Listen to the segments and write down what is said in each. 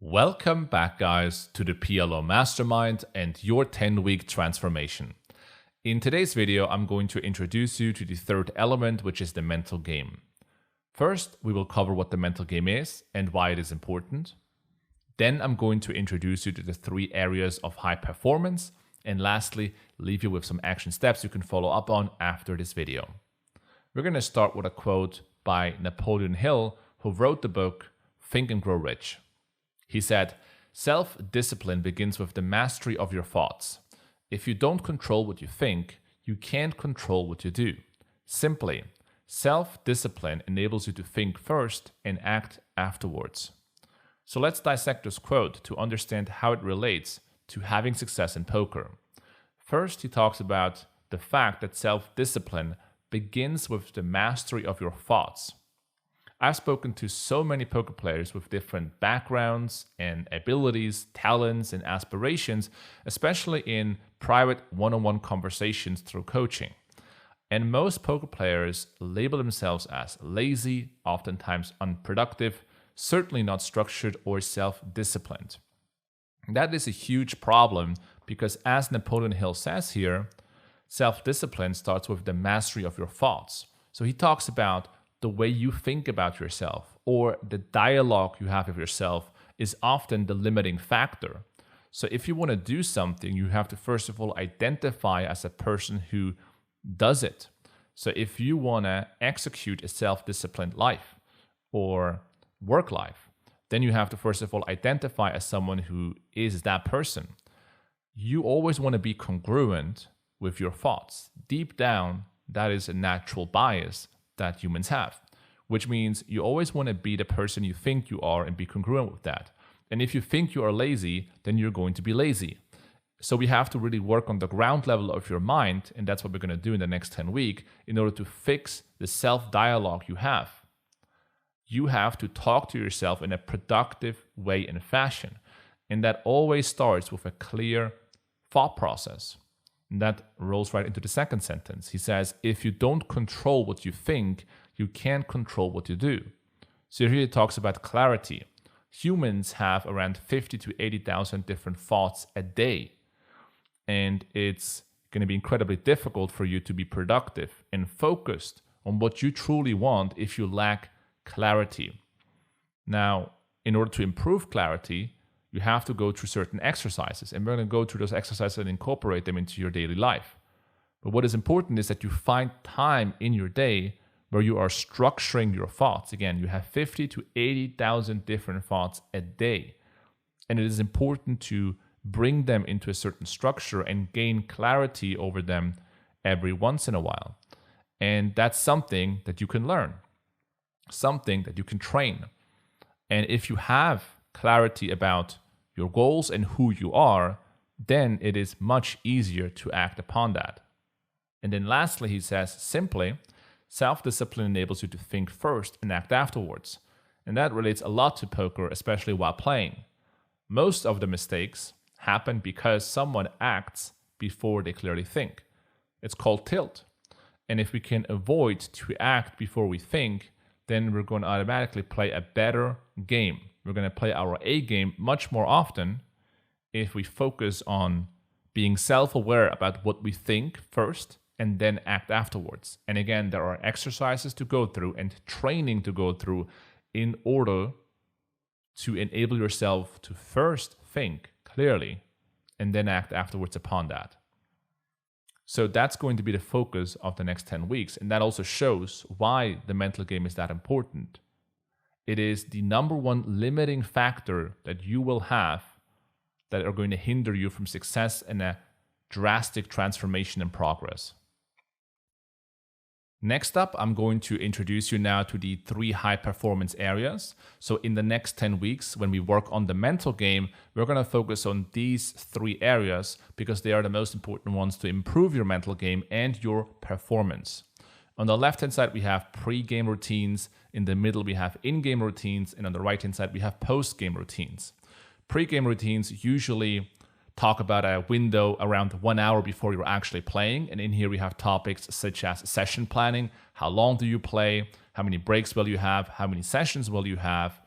Welcome back, guys, to the PLO Mastermind and your 10-week transformation. In today's video, I'm going to introduce you to the third element, which is the mental game. First, we will cover what the mental game is and why it is important. Then I'm going to introduce you to the 3 areas of high performance. And lastly, leave you with some action steps you can follow up on after this video. We're going to start with a quote by Napoleon Hill, who wrote the book Think and Grow Rich. He said, "Self-discipline begins with the mastery of your thoughts. If you don't control what you think, you can't control what you do. Simply, self-discipline enables you to think first and act afterwards." So let's dissect this quote to understand how it relates to having success in poker. First, he talks about the fact that self-discipline begins with the mastery of your thoughts. I've spoken to so many poker players with different backgrounds and abilities, talents, and aspirations, especially in private one-on-one conversations through coaching. And most poker players label themselves as lazy, oftentimes unproductive, certainly not structured or self-disciplined. That is a huge problem because, as Napoleon Hill says here, self-discipline starts with the mastery of your thoughts. So he talks about the way you think about yourself or the dialogue you have with yourself is often the limiting factor. So if you want to do something, you have to first of all identify as a person who does it. So if you want to execute a self-disciplined life or work life, then you have to first of all identify as someone who is that person. You always want to be congruent with your thoughts. Deep down, that is a natural bias that humans have, which means you always want to be the person you think you are and be congruent with that. And if you think you are lazy, then you're going to be lazy. So we have to really work on the ground level of your mind, and that's what we're going to do in the next 10 weeks in order to fix the self-dialogue you have. You have to talk to yourself in a productive way and fashion. And that always starts with a clear thought process. And that rolls right into the second sentence. He says, if you don't control what you think, you can't control what you do. So here he talks about clarity. Humans have around 50 to 80,000 different thoughts a day. And it's going to be incredibly difficult for you to be productive and focused on what you truly want if you lack clarity. Now, in order to improve clarity, you have to go through certain exercises, and we're going to go through those exercises and incorporate them into your daily life. But what is important is that you find time in your day where you are structuring your thoughts. Again, you have 50 to 80,000 different thoughts a day, and it is important to bring them into a certain structure and gain clarity over them every once in a while. And that's something that you can learn, something that you can train. And if you have clarity about your goals and who you are, then it is much easier to act upon that. And then lastly, he says, simply, self-discipline enables you to think first and act afterwards. And that relates a lot to poker, especially while playing. Most of the mistakes happen because someone acts before they clearly think. It's called tilt. And if we can avoid to act before we think, then we're going to automatically play a better game. We're going to play our A game much more often if we focus on being self-aware about what we think first and then act afterwards. And again, there are exercises to go through and training to go through in order to enable yourself to first think clearly and then act afterwards upon that. So that's going to be the focus of the next 10 weeks. And that also shows why the mental game is that important. It is the number one limiting factor that you will have that are going to hinder you from success and a drastic transformation and progress. Next up, I'm going to introduce you now to the 3 high performance areas. So in the next 10 weeks, when we work on the mental game, we're going to focus on these 3 areas because they are the most important ones to improve your mental game and your performance. On the left-hand side, we have pre-game routines. In the middle, we have in-game routines. And on the right-hand side, we have post-game routines. Pre-game routines usually talk about a window around 1 hour before you're actually playing. And in here, we have topics such as session planning. How long do you play? How many breaks will you have? How many sessions will you have?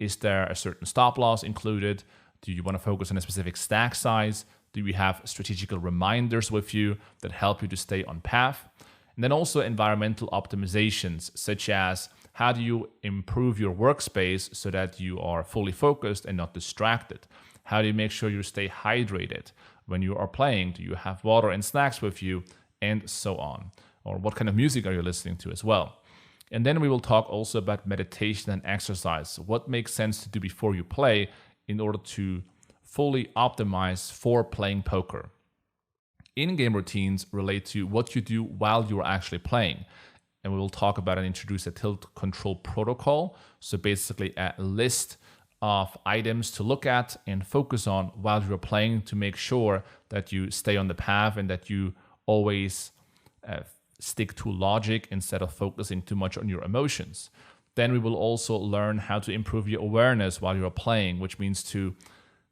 Is there a certain stop loss included? Do you want to focus on a specific stack size? Do you have strategical reminders with you that help you to stay on path? And then also environmental optimizations, such as how do you improve your workspace so that you are fully focused and not distracted? How do you make sure you stay hydrated when you are playing? Do you have water and snacks with you? And so on. Or what kind of music are you listening to as well? And then we will talk also about meditation and exercise. What makes sense to do before you play in order to fully optimize for playing poker. In-game routines relate to what you do while you're actually playing. And we will talk about and introduce a tilt control protocol. So basically a list of items to look at and focus on while you're playing to make sure that you stay on the path and that you always stick to logic instead of focusing too much on your emotions. Then we will also learn how to improve your awareness while you're playing, which means to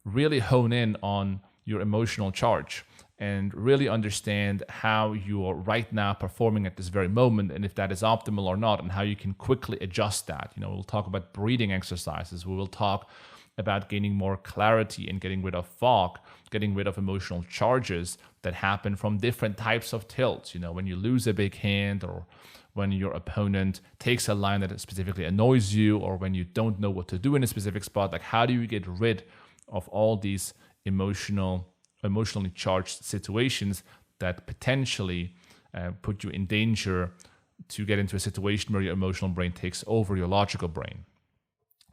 really hone in on your emotional charge and really understand how you are right now performing at this very moment and if that is optimal or not and how you can quickly adjust that. We'll talk about breathing exercises. We will talk about gaining more clarity and getting rid of fog, getting rid of emotional charges that happen from different types of tilts. When you lose a big hand or when your opponent takes a line that specifically annoys you or when you don't know what to do in a specific spot, like how do you get rid of all these emotionally charged situations that potentially put you in danger to get into a situation where your emotional brain takes over your logical brain.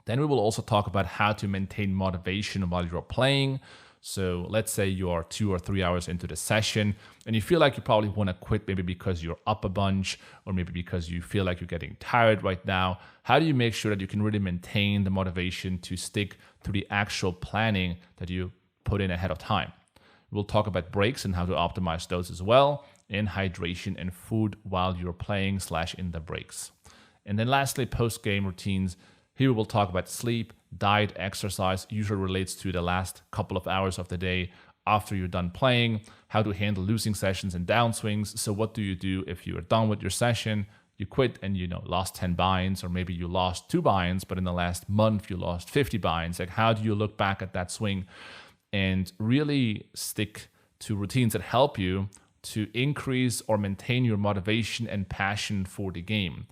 Then we will also talk about how to maintain motivation while you're playing. So let's say you are 2 or 3 hours into the session and you feel like you probably want to quit, maybe because you're up a bunch or maybe because you feel like you're getting tired right now. How do you make sure that you can really maintain the motivation to stick to the actual planning that you put in ahead of time? We'll talk about breaks and how to optimize those as well, and hydration and food while you're playing / in the breaks. And then lastly, post-game routines. Here we'll talk about sleep, diet, exercise, usually relates to the last couple of hours of the day after you're done playing, how to handle losing sessions and downswings. So what do you do if you're done with your session, you quit and lost 10 binds, or maybe you lost 2 binds, but in the last month you lost 50 binds. Like how do you look back at that swing and really stick to routines that help you to increase or maintain your motivation and passion for the game?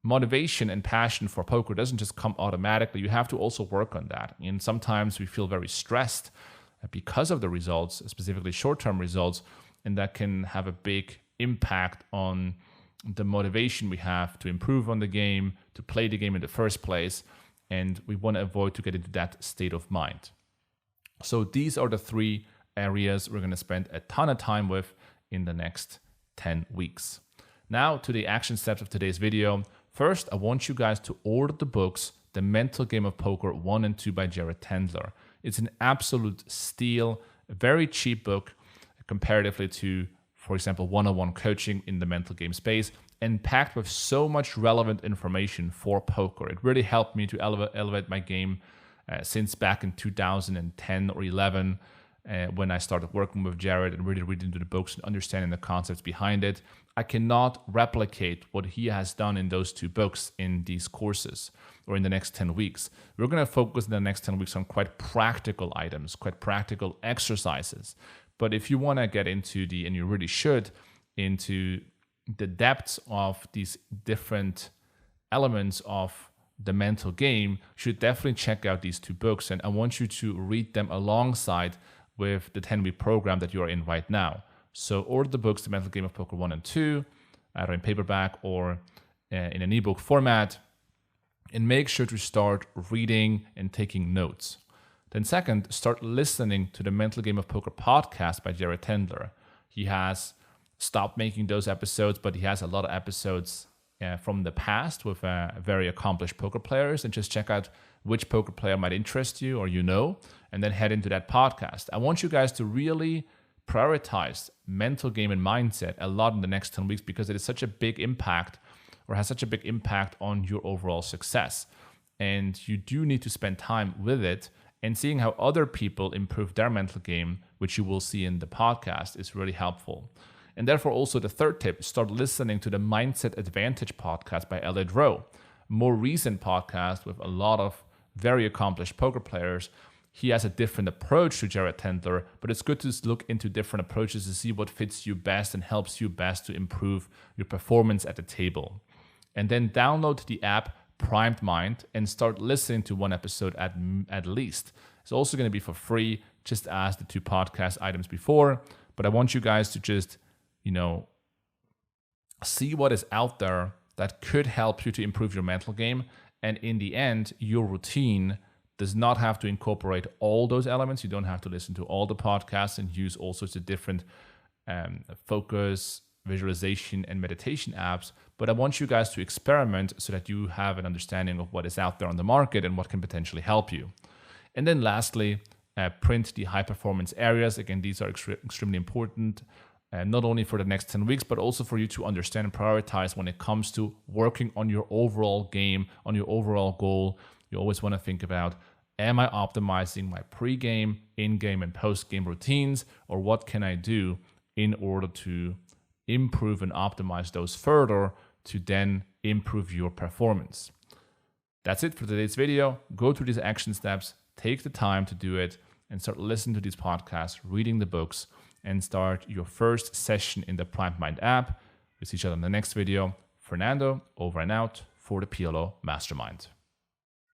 Motivation and passion for poker doesn't just come automatically. You have to also work on that. And sometimes we feel very stressed because of the results, specifically short-term results, and that can have a big impact on the motivation we have to improve on the game, to play the game in the first place, and we want to avoid to get into that state of mind. So these are the 3 areas we're going to spend a ton of time with in the next 10 weeks. Now to the action steps of today's video. First, I want you guys to order the books, The Mental Game of Poker 1 and 2 by Jared Tendler. It's an absolute steal, a very cheap book comparatively to, for example, one-on-one coaching in the mental game space, and packed with so much relevant information for poker. It really helped me to elevate my game since back in 2010 or 11 when I started working with Jared and really reading into the books and understanding the concepts behind it. I cannot replicate what he has done in those 2 books in these courses or in the next 10 weeks. We're going to focus in the next 10 weeks on quite practical items, quite practical exercises. But if you want to get into and you really should, into the depths of these different elements of the mental game, you should definitely check out these 2 books. And I want you to read them alongside with the 10-week program that you are in right now. So order the books, The Mental Game of Poker 1 and 2, either in paperback or in an ebook format, and make sure to start reading and taking notes. Then second, start listening to the Mental Game of Poker podcast by Jared Tendler. He has stopped making those episodes, but he has a lot of episodes from the past with very accomplished poker players, and just check out which poker player might interest you or and then head into that podcast. I want you guys to really prioritize mental game and mindset a lot in the next 10 weeks because it is such a big impact or has such a big impact on your overall success. And you do need to spend time with it, and seeing how other people improve their mental game, which you will see in the podcast, is really helpful. And therefore also the third tip, start listening to the Mindset Advantage podcast by Elliot Rowe. More recent podcast with a lot of very accomplished poker players. He has a different approach to Jared Tendler, but it's good to look into different approaches to see what fits you best and helps you best to improve your performance at the table. And then download the app Primed Mind and start listening to one episode at least. It's also going to be for free, just as the 2 podcast items before. But I want you guys to just, see what is out there that could help you to improve your mental game. And in the end, your routine does not have to incorporate all those elements. You don't have to listen to all the podcasts and use all sorts of different focus, visualization, and meditation apps. But I want you guys to experiment so that you have an understanding of what is out there on the market and what can potentially help you. And then lastly, print the high performance areas. Again, these are extremely important, not only for the next 10 weeks, but also for you to understand and prioritize when it comes to working on your overall game, on your overall goal. You always want to think about, am I optimizing my pre-game, in-game, and post-game routines, or what can I do in order to improve and optimize those further to then improve your performance? That's it for today's video. Go through these action steps, take the time to do it, and start listening to these podcasts, reading the books, and start your first session in the Primed Mind app. We'll see each other in the next video. Fernando, over and out for the PLO Mastermind.